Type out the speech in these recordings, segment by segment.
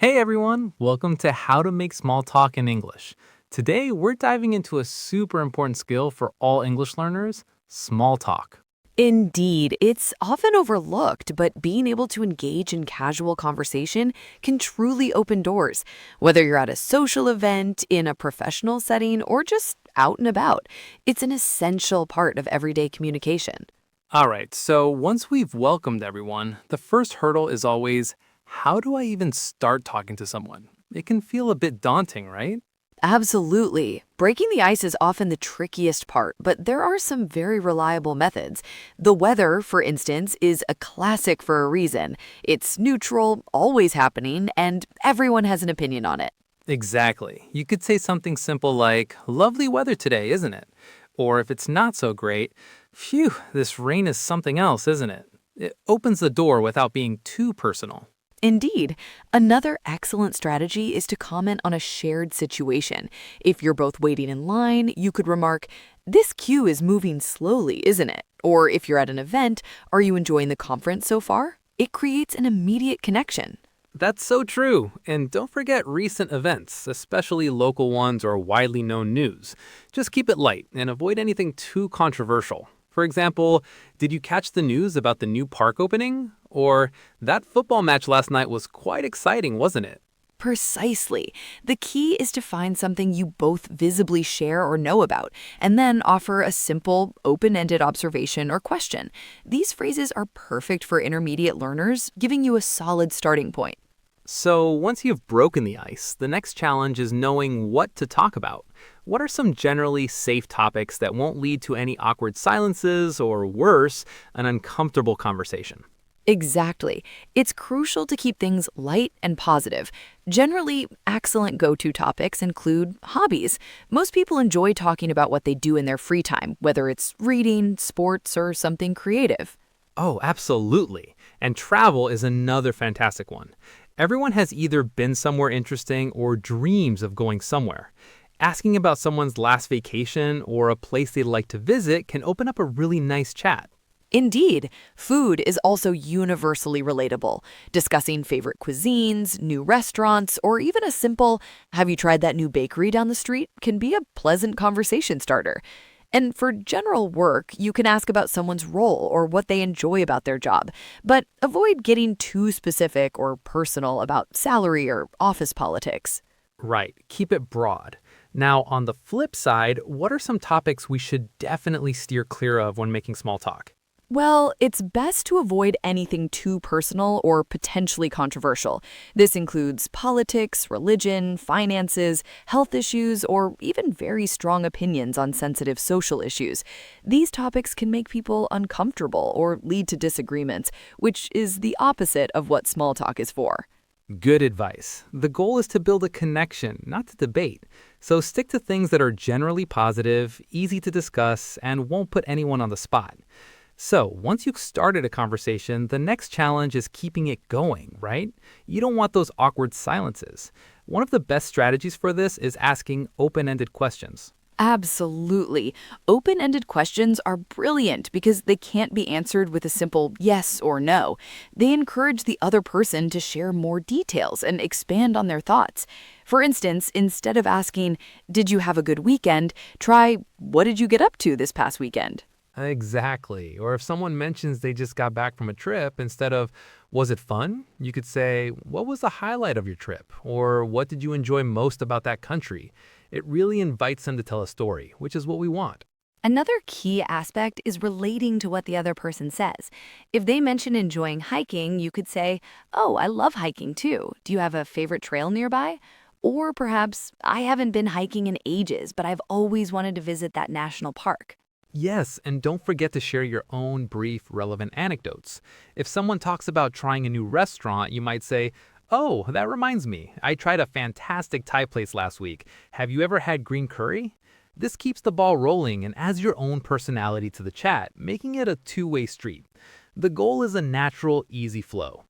Hey everyone, welcome to How to Make Small Talk in English. Today we're diving into a super important skill for all English learners small talk. Indeed, it's often overlooked, but being able to engage in casual conversation can truly open doors. Whether you're at a social event, in a professional setting, or just out and about, it's an essential part of everyday communication. All right, so once we've welcomed everyone, the first hurdle is always how do I even start talking to someone? It can feel a bit daunting, right? Absolutely. Breaking the ice is often the trickiest part, but there are some very reliable methods. The weather, for instance, is a classic for a reason. It's neutral, always happening, and everyone has an opinion on it. Exactly. You could say something simple like, lovely weather today, isn't it? Or if it's not so great, phew, this rain is something else, isn't it? It opens the door without being too personal. Indeed, another excellent strategy is to comment on a shared situation. If you're both waiting in line, you could remark, "This queue is moving slowly, isn't it?" Or if you're at an event, "Are you enjoying the conference so far?" It creates an immediate connection. That's so true. And don't forget recent events, especially local ones or widely known news. Just keep it light and avoid anything too controversial. For example, did you catch the news about the new park opening? Or that football match last night was quite exciting, wasn't it? Precisely. The key is to find something you both visibly share or know about, and then offer a simple, open ended observation or question. These phrases are perfect for intermediate learners, giving you a solid starting point. So, once you've broken the ice, the next challenge is knowing what to talk about. What are some generally safe topics that won't lead to any awkward silences or, worse, an uncomfortable conversation? Exactly. It's crucial to keep things light and positive. Generally, excellent go to topics include hobbies. Most people enjoy talking about what they do in their free time, whether it's reading, sports, or something creative. Oh, absolutely. And travel is another fantastic one. Everyone has either been somewhere interesting or dreams of going somewhere. Asking about someone's last vacation or a place they'd like to visit can open up a really nice chat. Indeed, food is also universally relatable. Discussing favorite cuisines, new restaurants, or even a simple, "Have you tried that new bakery down the street?" can be a pleasant conversation starter. And for general work, you can ask about someone's role or what they enjoy about their job, but avoid getting too specific or personal about salary or office politics. Right, keep it broad. Now, on the flip side, what are some topics we should definitely steer clear of when making small talk? Well, it's best to avoid anything too personal or potentially controversial. This includes politics, religion, finances, health issues, or even very strong opinions on sensitive social issues. These topics can make people uncomfortable or lead to disagreements, which is the opposite of what small talk is for. Good advice. The goal is to build a connection, not to debate. So stick to things that are generally positive, easy to discuss, and won't put anyone on the spot. So, once you've started a conversation, the next challenge is keeping it going, right? You don't want those awkward silences. One of the best strategies for this is asking open ended questions. Absolutely. Open ended questions are brilliant because they can't be answered with a simple yes or no. They encourage the other person to share more details and expand on their thoughts. For instance, instead of asking, "Did you have a good weekend?" try, "What did you get up to this past weekend?" Exactly. Or if someone mentions they just got back from a trip, instead of, was it fun? You could say, what was the highlight of your trip? Or what did you enjoy most about that country? It really invites them to tell a story, which is what we want. Another key aspect is relating to what the other person says. If they mention enjoying hiking, you could say, "Oh, I love hiking too. Do you have a favorite trail nearby?" Or perhaps, "I haven't been hiking in ages, but I've always wanted to visit that national park." Yes, and don't forget to share your own brief, relevant anecdotes. If someone talks about trying a new restaurant, you might say, oh, that reminds me, I tried a fantastic Thai place last week. Have you ever had green curry? This keeps the ball rolling and adds your own personality to the chat, making it a two-way street. The goal is a natural, easy flow.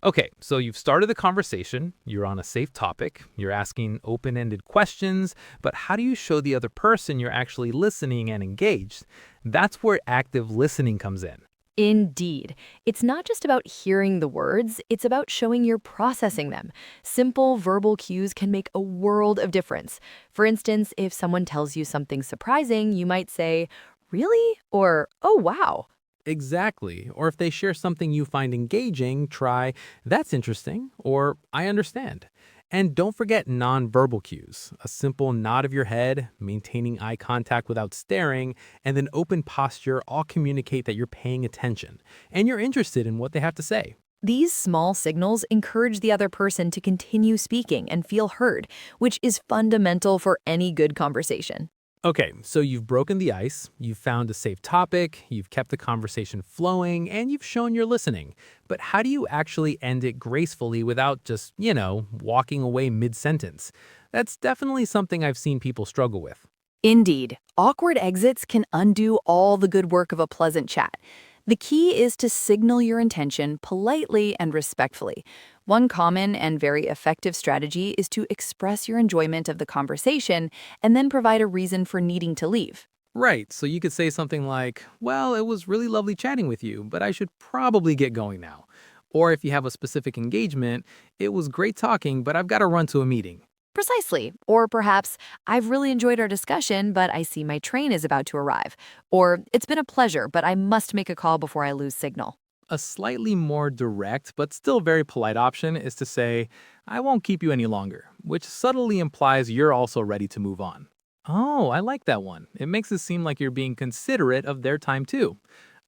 Okay, so you've started the conversation, you're on a safe topic, you're asking open ended questions, but how do you show the other person you're actually listening and engaged? That's where active listening comes in. Indeed. It's not just about hearing the words, it's about showing you're processing them. Simple verbal cues can make a world of difference. For instance, if someone tells you something surprising, you might say, "Really?" or "Oh, wow." Exactly. Or if they share something you find engaging, try, "That's interesting," or "I understand." And don't forget nonverbal cues. A simple nod of your head, maintaining eye contact without staring, and then open posture all communicate that you're paying attention and you're interested in what they have to say. These small signals encourage the other person to continue speaking and feel heard, which is fundamental for any good conversation. Okay, so you've broken the ice, you've found a safe topic, you've kept the conversation flowing, and you've shown you're listening. But how do you actually end it gracefully without just, walking away mid-sentence? That's definitely something I've seen people struggle with. Indeed, awkward exits can undo all the good work of a pleasant chat. The key is to signal your intention politely and respectfully. One common and very effective strategy is to express your enjoyment of the conversation and then provide a reason for needing to leave. Right, so you could say something like, "Well, it was really lovely chatting with you, but I should probably get going now." Or if you have a specific engagement, "It was great talking, but I've got to run to a meeting." Precisely. Or perhaps, "I've really enjoyed our discussion, but I see my train is about to arrive." Or, "It's been a pleasure, but I must make a call before I lose signal." A slightly more direct but still very polite option is to say, "I won't keep you any longer," which subtly implies you're also ready to move on. Oh, I like that one. It makes it seem like you're being considerate of their time too.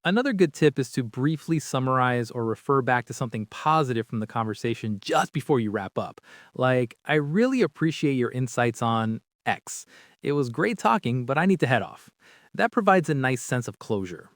Another good tip is to briefly summarize or refer back to something positive from the conversation just before you wrap up. Like, "I really appreciate your insights on X. It was great talking, but I need to head off." That provides a nice sense of closure.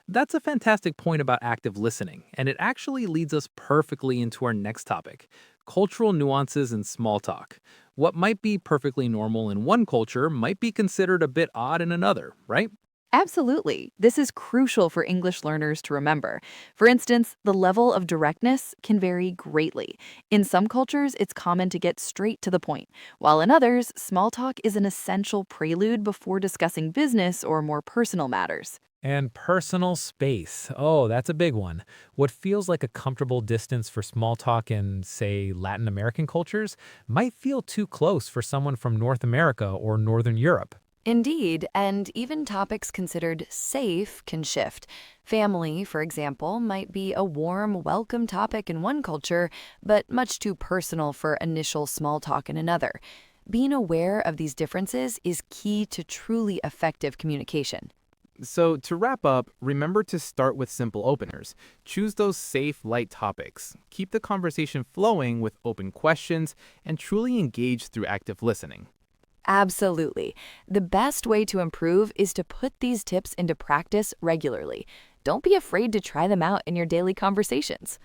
That's a fantastic point about active listening, and it actually leads us perfectly into our next topic: cultural nuances in small talk. What might be perfectly normal in one culture might be considered a bit odd in another, right? Absolutely. This is crucial for English learners to remember. For instance, the level of directness can vary greatly. In some cultures, it's common to get straight to the point, while in others, small talk is an essential prelude before discussing business or more personal matters. And personal space. Oh, that's a big one. What feels like a comfortable distance for small talk in, say, Latin American cultures might feel too close for someone from North America or Northern Europe. Indeed, and even topics considered safe can shift. Family, for example, might be a warm, welcome topic in one culture, but much too personal for initial small talk in another. Being aware of these differences is key to truly effective communication. So, to wrap up, remember to start with simple openers. Choose those safe, light topics. Keep the conversation flowing with open questions and truly engage through active listening. Absolutely. The best way to improve is to put these tips into practice regularly. Don't be afraid to try them out in your daily conversations.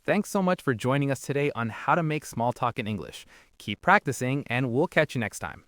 Thanks so much for joining us today on how to make small talk in English. Keep practicing, and we'll catch you next time.